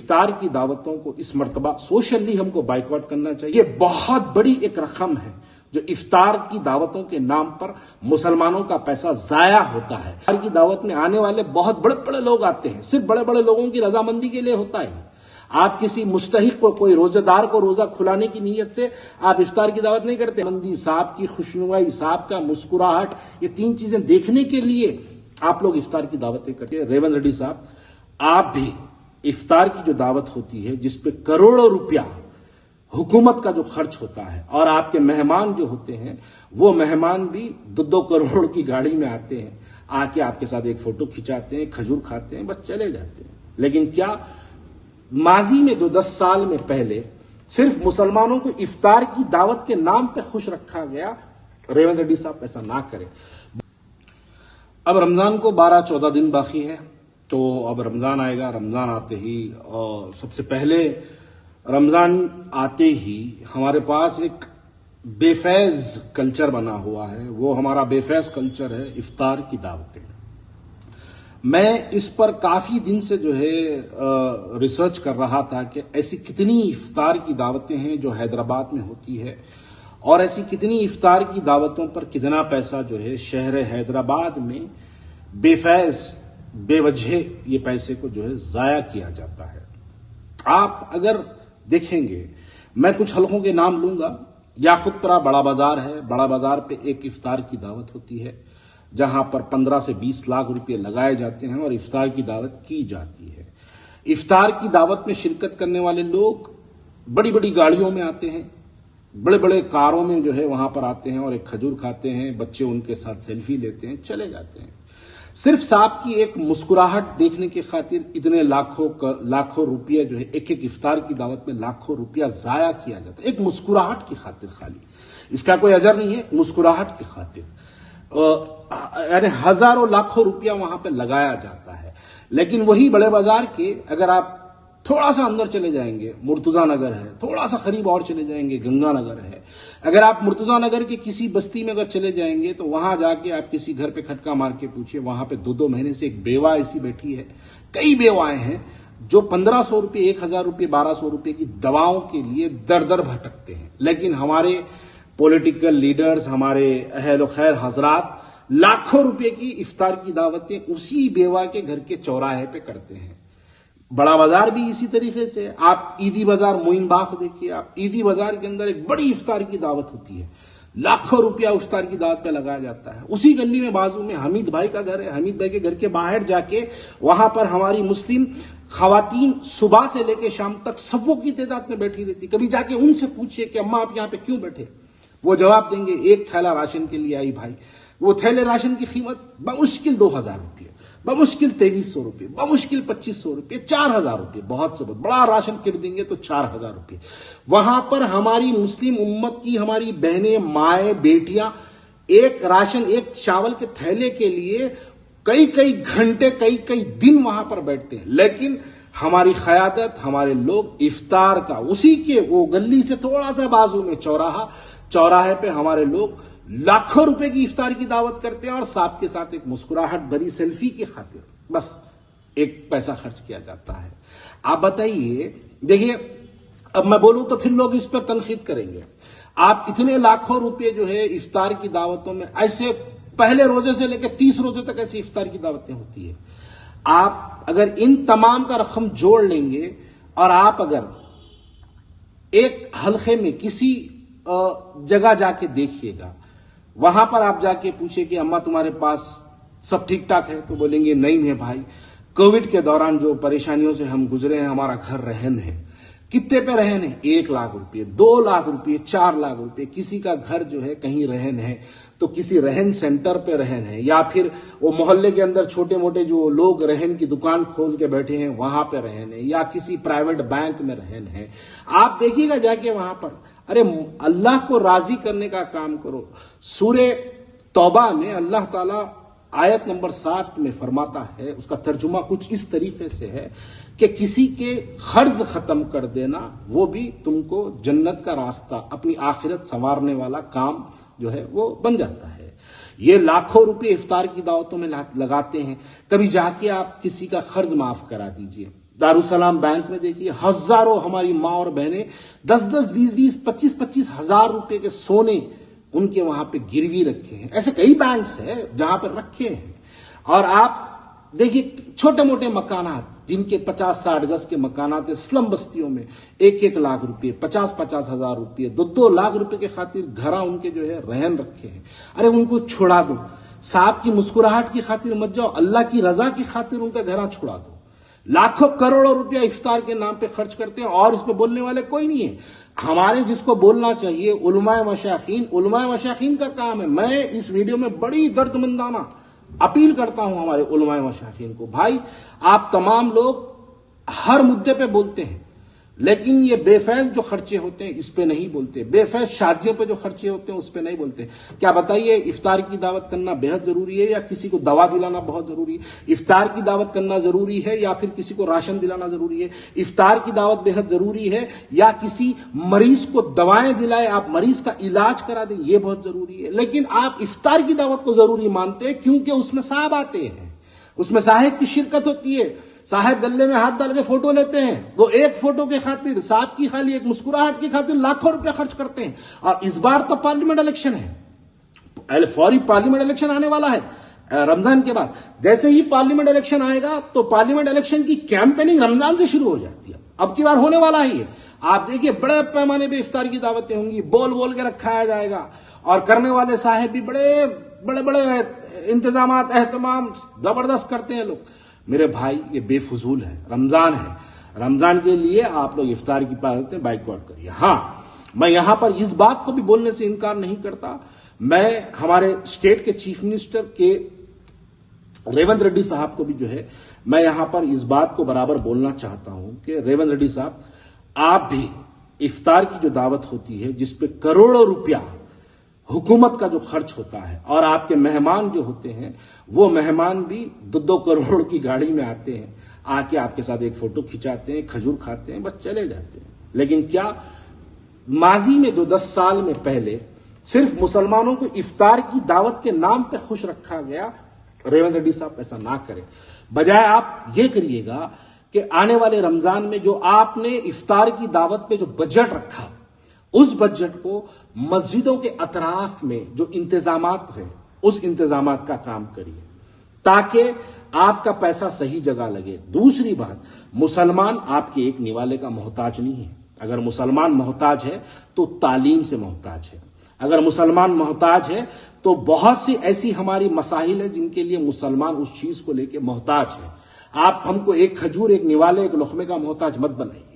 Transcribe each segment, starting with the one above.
افطار کی دعوتوں کو اس مرتبہ سوشلی ہم کو بائیکاٹ کرنا چاہیے۔ یہ بہت بڑی ایک رقم ہے جو افطار کی دعوتوں کے نام پر مسلمانوں کا پیسہ ضائع ہوتا ہے۔ افطار کی دعوت میں آنے والے بہت بڑے بڑے لوگ آتے ہیں، صرف بڑے بڑے لوگوں کی رضامندی کے لیے ہوتا ہے۔ آپ کسی مستحق کو، کوئی روزہ دار کو روزہ کھلانے کی نیت سے آپ افطار کی دعوت نہیں کرتے۔ مندی، صاحب کی خوشنوائی، صاحب کا مسکراہٹ، یہ تین چیزیں دیکھنے کے لیے آپ لوگ افطار کی دعوتیں کرتے ہیں۔ ریونت ریڈی صاحب، آپ بھی افطار کی جو دعوت ہوتی ہے جس پہ کروڑوں روپیہ حکومت کا جو خرچ ہوتا ہے، اور آپ کے مہمان جو ہوتے ہیں وہ مہمان بھی 2 کروڑ کی گاڑی میں آتے ہیں، آ کے آپ کے ساتھ ایک فوٹو کھنچاتے ہیں، کھجور کھاتے ہیں، بس چلے جاتے ہیں۔ لیکن کیا ماضی میں 10 سال میں پہلے صرف مسلمانوں کو افطار کی دعوت کے نام پہ خوش رکھا گیا؟ ریونت ریڈی صاحب ایسا نہ کریں۔ اب رمضان کو 12-14 دن باقی ہے، تو اب رمضان آئے گا۔ رمضان آتے ہی، اور سب سے پہلے رمضان آتے ہی ہمارے پاس ایک بے فیض کلچر بنا ہوا ہے۔ وہ ہمارا بے فیض کلچر ہے افطار کی دعوتیں۔ میں اس پر کافی دن سے جو ہے ریسرچ کر رہا تھا کہ ایسی کتنی افطار کی دعوتیں ہیں جو حیدرآباد میں ہوتی ہے، اور ایسی کتنی افطار کی دعوتوں پر کتنا پیسہ جو ہے شہر حیدرآباد میں بے فیض، بے وجہ یہ پیسے کو جو ہے ضائع کیا جاتا ہے۔ آپ اگر دیکھیں گے، میں کچھ حلقوں کے نام لوں گا۔ یاقوت پورہ بڑا بازار ہے، بڑا بازار پہ ایک افطار کی دعوت ہوتی ہے جہاں پر 15 سے 20 لاکھ روپے لگائے جاتے ہیں اور افطار کی دعوت کی جاتی ہے۔ افطار کی دعوت میں شرکت کرنے والے لوگ بڑی بڑی گاڑیوں میں آتے ہیں، بڑے بڑے کاروں میں جو ہے وہاں پر آتے ہیں اور ایک کھجور کھاتے ہیں، بچے ان کے ساتھ سیلفی لیتے ہیں، چلے جاتے ہیں۔ صرف صاحب کی ایک مسکراہٹ دیکھنے کی خاطر اتنے لاکھوں روپیہ جو ہے ایک افطار کی دعوت میں لاکھوں روپیہ ضائع کیا جاتا ہے، ایک مسکراہٹ کی خاطر خالی۔ اس کا کوئی اجر نہیں ہے، مسکراہٹ کی خاطر یعنی ہزاروں لاکھوں روپیہ وہاں پہ لگایا جاتا ہے۔ لیکن وہی بڑے بازار کے اگر آپ تھوڑا سا اندر چلے جائیں گے، مرتضی نگر ہے، تھوڑا سا قریب اور چلے جائیں گے، گنگا نگر ہے، اگر آپ مرتضی نگر کے کسی بستی میں اگر چلے جائیں گے تو وہاں جا کے آپ کسی گھر پہ کھٹکا مار کے پوچھیں، وہاں پہ 2 مہینے سے ایک بیوہ ایسی بیٹھی ہے، کئی بیوائیں ہیں جو 1500 روپے، 1000 روپے، 1200 روپے کی دواؤں کے لیے در در بھٹکتے ہیں۔ لیکن ہمارے پولیٹیکل لیڈرز، ہمارے اہل و خیر حضرات لاکھوں روپے کی افطار کی دعوتیں اسی بیوہ کے گھر کے چوراہے پہ کرتے ہیں۔ بڑا بازار بھی اسی طریقے سے، آپ عیدی بازار موئن باغ دیکھیے، آپ عیدی بازار کے اندر ایک بڑی افطار کی دعوت ہوتی ہے، لاکھوں روپیہ افطار کی دعوت پہ لگایا جاتا ہے۔ اسی گلی میں بازو میں حمید بھائی کا گھر ہے، حمید بھائی کے گھر کے باہر جا کے وہاں پر ہماری مسلم خواتین صبح سے لے کے شام تک صفوں کی تعداد میں بیٹھی رہتی۔ کبھی جا کے ان سے پوچھئے کہ اماں آپ یہاں پہ کیوں بیٹھے؟ وہ جواب دیں گے ایک تھیلا راشن کے لیے آئی بھائی۔ وہ تھیلے راشن کی قیمت بمشکل 2000 روپے، بمشکل 2300 روپے، بمشکل 2500 روپے، 4000 روپے، بہت سے بہت بڑا راشن کٹ دیں گے تو 4000 روپے۔ وہاں پر ہماری مسلم امت کی ہماری بہنیں، مائیں، بیٹیاں ایک راشن، ایک چاول کے تھیلے کے لیے کئی گھنٹے، کئی دن وہاں پر بیٹھتے ہیں۔ لیکن ہماری قیادت، ہمارے لوگ افطار کا اسی کے وہ گلی سے تھوڑا سا بازو میں چوراہے پہ ہمارے لوگ لاکھوں روپے کی افطار کی دعوت کرتے ہیں، اور صاحب کے ساتھ ایک مسکراہٹ بھری سیلفی کی خاطر بس ایک پیسہ خرچ کیا جاتا ہے۔ آپ بتائیے، دیکھیے اب میں بولوں تو پھر لوگ اس پر تنقید کریں گے۔ آپ اتنے لاکھوں روپے جو ہے افطار کی دعوتوں میں، ایسے پہلے روزے سے لے کے 30 روزے تک ایسی افطار کی دعوتیں ہوتی ہے۔ آپ اگر ان تمام کا رقم جوڑ لیں گے، اور آپ اگر ایک حلقے میں کسی جگہ جا کے دیکھیے گا، وہاں پر آپ جا کے پوچھیں کہ اماں تمہارے پاس سب ٹھیک ٹھاک ہے، تو بولیں گے نہیں ہے بھائی، کووڈ کے دوران جو پریشانیوں سے ہم گزرے ہیں، ہمارا گھر رہن ہے۔ کتنے پہ رہن ہے؟ 1 لاکھ روپے، 2 لاکھ روپے، 4 لاکھ روپے۔ کسی کا گھر جو ہے کہیں رہن ہے تو کسی رہن سینٹر پہ رہن ہے، یا پھر وہ محلے کے اندر چھوٹے موٹے جو لوگ رہن کی دکان کھول کے بیٹھے ہیں وہاں پہ رہن ہے، یا کسی پرائیویٹ بینک میں رہن ہے۔ آپ دیکھیے گا جا کے وہاں پر، ارے اللہ کو راضی کرنے کا کام کرو۔ سورہ توبہ میں اللہ تعالیٰ آیت نمبر 7 میں فرماتا ہے، اس کا ترجمہ کچھ اس طریقے سے ہے کہ کسی کے قرض ختم کر دینا وہ بھی تم کو جنت کا راستہ، اپنی آخرت سنوارنے والا کام جو ہے وہ بن جاتا ہے۔ یہ لاکھوں روپے افطار کی دعوتوں میں لگاتے ہیں، کبھی جا کے آپ کسی کا قرض معاف کرا دیجئے۔ दारुसलाम बैंक में देखिए हजारों हमारी माँ और बहनें 10-10, 20-20, 25-25 हजार रुपए के सोने उनके वहां पे गिरवी रखे हैं। ऐसे कई बैंक्स हैं जहां पर रखे हैं। और आप देखिए छोटे मोटे मकानात जिनके 50-60 गज के मकानात स्लम बस्तियों में 1-1 लाख रुपए, 50-50 हजार रुपये, 2-2 लाख रुपए के खातिर घरा उनके जो है रहन रखे हैं। अरे उनको छुड़ा दो, साहब की मुस्कुराहट की खातिर मत जाओ, अल्लाह की रजा की खातिर उनका घरा छुड़ा दो। लाखों करोड़ों रुपया इफ्तार के नाम पे खर्च करते हैं और इस पे बोलने वाले कोई नहीं है। हमारे जिसको बोलना चाहिए उलमाए मशाखीन का काम है। मैं इस वीडियो में बड़ी दर्दमंदाना अपील करता हूं हमारे उलमाए मशाखीन को, भाई आप तमाम लोग हर मुद्दे पे बोलते हैं, लेकिन ये बेफैज जो खर्चे होते हैं इस पे नहीं बोलते, बेफैज शादियों पे जो खर्चे होते हैं उस पे नहीं बोलते। क्या बताइए, इफ्तार की दावत करना बेहद जरूरी है या किसी को दवा दिलाना बहुत जरूरी है? इफ्तार की दावत करना जरूरी है या फिर किसी को राशन दिलाना जरूरी है? इफ्तार की दावत बेहद जरूरी है या किसी मरीज को दवाएं दिलाए, आप मरीज का इलाज करा दें, ये बहुत जरूरी है। लेकिन आप इफ्तार की दावत को जरूरी मानते हैं क्योंकि उसमें साहब आते हैं, उसमें साहब की शिरकत होती है। साहब गले में हाथ डाल के फोटो लेते हैं, वो एक फोटो के खातिर, साहब की खाली एक मुस्कुराहट की खातिर लाखों रुपया खर्च करते हैं। और इस बार तो पार्लियामेंट इलेक्शन है, फौरी पार्लियामेंट इलेक्शन आने वाला है रमजान के बाद। जैसे ही पार्लियामेंट इलेक्शन आएगा तो पार्लियामेंट इलेक्शन की कैंपेनिंग रमजान से शुरू हो जाती है। अब की बार होने वाला ही है। आप देखिए बड़े पैमाने पे इफ्तार की दावतें होंगी, बोल बोल के रखाया जाएगा और करने वाले साहब भी बड़े बड़े बड़े इंतजाम एहतमाम जबरदस्त करते हैं लोग। मेरे भाई ये बेफजूल है, रमजान है, रमजान के लिए आप लोग इफ्तार की बातें बाइकआउट करिए। हां, मैं यहां पर इस बात को भी बोलने से इनकार नहीं करता, मैं हमारे स्टेट के चीफ मिनिस्टर के रेवंत रेड्डी साहब को भी जो है मैं यहां पर इस बात को बराबर बोलना चाहता हूं कि रेवंत रेड्डी साहब, आप भी इफ्तार की जो दावत होती है जिसपे करोड़ों रुपया हुकूमत का जो खर्च होता है और आपके मेहमान जो होते हैं वो मेहमान भी 2-2 करोड़ की गाड़ी में आते हैं, आके आपके साथ एक फोटो खिंचाते हैं, खजूर खाते हैं, बस चले जाते हैं। लेकिन क्या माजी में जो 10 साल में पहले सिर्फ मुसलमानों को इफ्तार की दावत के नाम पे खुश रखा गया, रेवंत रेड्डी साहब ऐसा ना करें। बजाय आप ये करिएगा कि आने वाले रमजान में जो आपने इफ्तार की दावत पे जो बजट रखा, उस बजट को मस्जिदों के अतराफ में जो इंतजामात है उस इंतजामात का काम करिए ताकि आपका पैसा सही जगह लगे। दूसरी बात, मुसलमान आपके एक निवाले का मोहताज नहीं है। अगर मुसलमान मोहताज है तो तालीम से मोहताज है। अगर मुसलमान मोहताज है तो बहुत सी ऐसी हमारी मसाइल है जिनके लिए मुसलमान उस चीज को लेकर मोहताज है। आप हमको एक खजूर, एक निवाले, एक लुकमे का मोहताज मत बनाइए।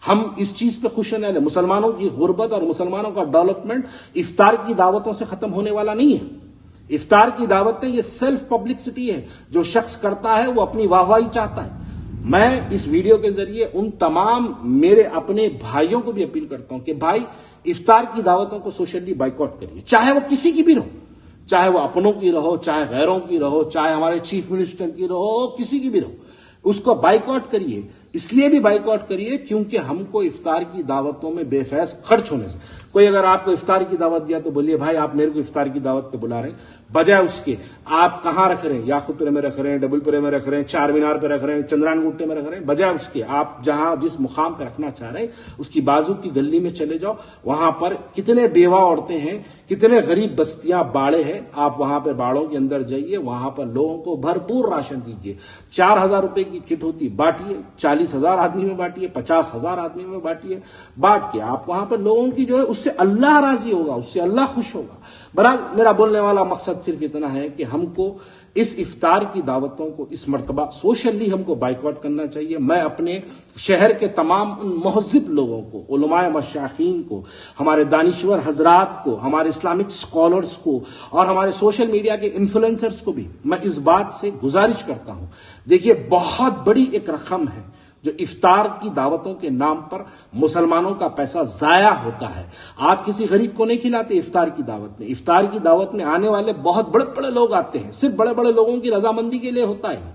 हम इस चीज पे खुश रहने वाले, मुसलमानों की गुर्बत और मुसलमानों का डेवलपमेंट इफ्तार की दावतों से खत्म होने वाला नहीं है। इफ्तार की दावतें ये सेल्फ पब्लिसिटी है, जो शख्स करता है वो अपनी वाहवाही चाहता है। मैं इस वीडियो के जरिए उन तमाम मेरे अपने भाइयों को भी अपील करता हूं कि भाई इफ्तार की दावतों को सोशली बाइकआउट करिए, चाहे वो किसी की भी रहो, चाहे वो अपनों की रहो, चाहे गैरों की रहो, चाहे हमारे चीफ मिनिस्टर की रहो, किसी की भी रहो, उसको बाइकआउट करिए। इसलिए भी बाइकआउट करिए क्योंकि हमको इफ्तार की दावतों में बेफैज खर्च होने से, कोई अगर आपको इफ्तार की दावत दिया तो बोलिए भाई आप मेरे को इफ्तार की दावत पे बुला रहे हैं, बजाय उसके आप कहां रख रहे हैं, याकूबपुरे में रख रहे हैं, डबलपुरे में रख रहे हैं, चार मीनार पे रख रहे हैं, चंद्रान गुट्टे में रख रहे हैं, बजाय उसके आप जहां जिस मुकाम पे रखना चाह रहे हैं उसकी बाजू की गली में चले जाओ। वहां पर कितने बेवा औरतें हैं, कितने गरीब बस्तियां, बाड़े हैं, आप वहां पर बाड़ों के अंदर जाइए, वहां पर लोगों को भरपूर राशन दीजिए। 4,000 रुपए की किट होती, बांटिए, 40,000 आदमी में बांटिए, 50,000 आदमी में बांटिए, बांट के आप वहां पर लोगों की जो है उससे अल्लाह राजी होगा, उससे अल्लाह खुश होगा। बहरहाल मेरा बोलने वाला मकसद सिर्फ इतना है कि हमको इस इफ्तार की दावतों को इस मर्तबा सोशली हमको बाइकआउट करना चाहिए। मैं अपने शहर के तमाम उन मुहज़्ज़िब लोगों को, उलमाए मशाखीन को, हमारे दानिश्वर हजरात को, हमारे इस्लामिक स्कॉलर्स को और हमारे सोशल मीडिया के इन्फ्लुएंसर्स को भी मैं इस बात से गुजारिश करता हूं, देखिए बहुत बड़ी एक रकम है जो इफ्तार की दावतों के नाम पर मुसलमानों का पैसा जाया होता है। आप किसी गरीब को नहीं खिलाते इफ्तार की दावत में। इफ्तार की दावत में आने वाले बहुत बड़े बड़े लोग आते हैं, सिर्फ बड़े बड़े लोगों की रजामंदी के लिए होता है।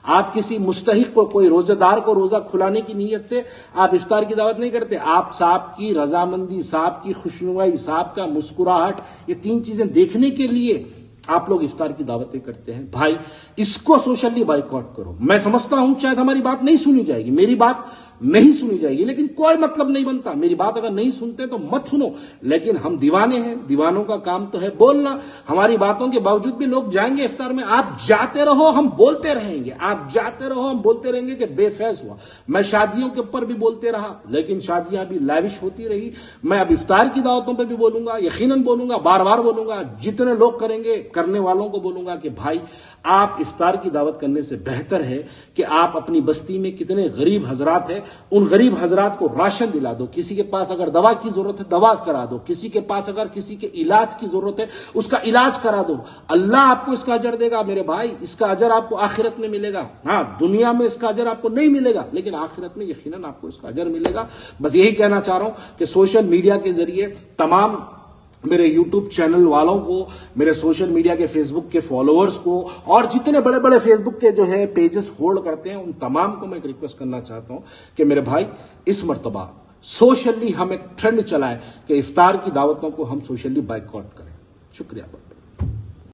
आप किसी मुस्तहिक को, कोई रोजेदार को रोजा खुलाने की नीयत से आप इफ्तार की दावत नहीं करते। आप साहब की रजामंदी, साहब की खुशनुमाई, साहब का मुस्कुराहट, ये 3 चीजें देखने के लिए आप लोग इफ्तार की दावतें करते हैं, भाई इसको सोशली बाइकआउट करो। मैं समझता हूं शायद हमारी बात नहीं सुनी जाएगी, मेरी बात नहीं सुनी जाएगी, लेकिन कोई मतलब नहीं बनता। मेरी बात अगर नहीं सुनते तो मत सुनो, लेकिन हम दीवाने हैं, दीवानों का काम तो है बोलना। हमारी बातों के बावजूद भी लोग जाएंगे इफ्तार में। आप जाते रहो, हम बोलते रहेंगे, आप जाते रहो, हम बोलते रहेंगे कि बेफैज हुआ। मैं शादियों के ऊपर भी बोलते रहा, लेकिन शादियां भी लाविश होती रही। मैं अब इफ्तार की दावतों पर भी बोलूंगा, यकीनन बोलूंगा, बार बार बोलूंगा। जितने लोग करेंगे, करने वालों को बोलूंगा कि भाई आप इफ्तार की दावत करने से बेहतर है कि आप अपनी बस्ती में कितने गरीब हजरात हैं, उन गरीब हजरात को राशन दिला दो। किसी के पास अगर दवा की जरूरत है, दवा करा दो। किसी के पास अगर किसी के इलाज की जरूरत है, उसका इलाज करा दो। अल्लाह आपको इसका अजर देगा मेरे भाई, इसका अजर आपको आखिरत में मिलेगा। हाँ, दुनिया में इसका अजर आपको नहीं मिलेगा, लेकिन आखिरत में यकीनन आपको इसका अजर मिलेगा। बस यही कहना चाह रहा हूं कि सोशल मीडिया के जरिए तमाम मेरे YouTube चैनल वालों को, मेरे सोशल मीडिया के फेसबुक के फॉलोअर्स को, और जितने बड़े बड़े फेसबुक के जो है पेजेस होल्ड करते हैं, उन तमाम को मैं एक रिक्वेस्ट करना चाहता हूं कि मेरे भाई इस मर्तबा सोशली हम एक ट्रेंड चलाएं कि इफ्तार की दावतों को हम सोशली बाइकआउट करें। शुक्रिया।